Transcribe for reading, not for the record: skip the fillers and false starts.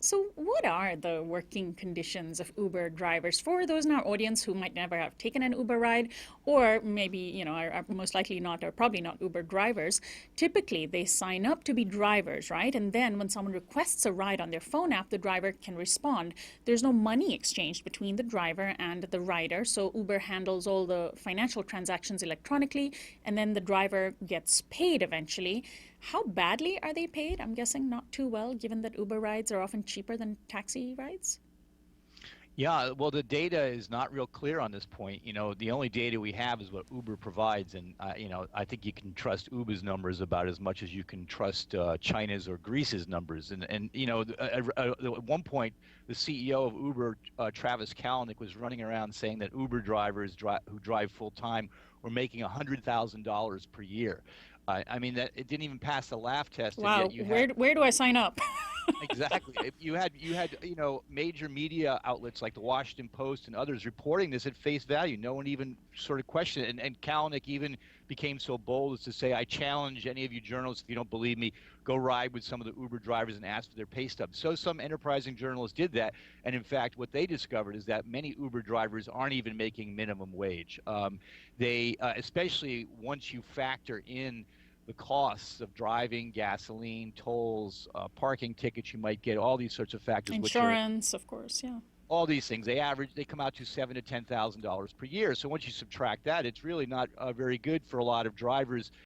So, what are the working conditions of Uber drivers for those in our audience who might never have taken an Uber ride, or maybe, are most likely not, or probably not Uber drivers? Typically, they sign up to be drivers, right? And then when someone requests a ride on their phone app, the driver can respond. There's no money exchanged between the driver and the rider, so Uber handles all the financial transactions electronically, and then the driver gets paid eventually. How badly are they paid? I'm guessing not too well, given that Uber rides are often cheaper than taxi rides. Yeah, well, the data is not real clear on this point. The only data we have is what Uber provides, and I think you can trust Uber's numbers about as much as you can trust China's or Greece's numbers. At one point, the CEO of Uber, Travis Kalanick, was running around saying that Uber drivers who drive full time were making $100,000 per year. I mean that it didn't even pass the laugh test, and yet Wow, you where had where do I sign up? exactly. You had major media outlets like the Washington Post and others reporting this at face value. No one even sort of questioned it. And Kalanick even became so bold as to say, "I challenge any of you journalists, if you don't believe me, go ride with some of the Uber drivers and ask for their pay stubs." So some enterprising journalists did that, and in fact, what they discovered is that many Uber drivers aren't even making minimum wage. Especially once you factor in the costs of driving, gasoline, tolls, parking tickets you might get, all these sorts of factors, which are Insurance, of course, yeah. all these things. They come out to $7,000 to $10,000 per year. So once you subtract that, it's really not very good for a lot of drivers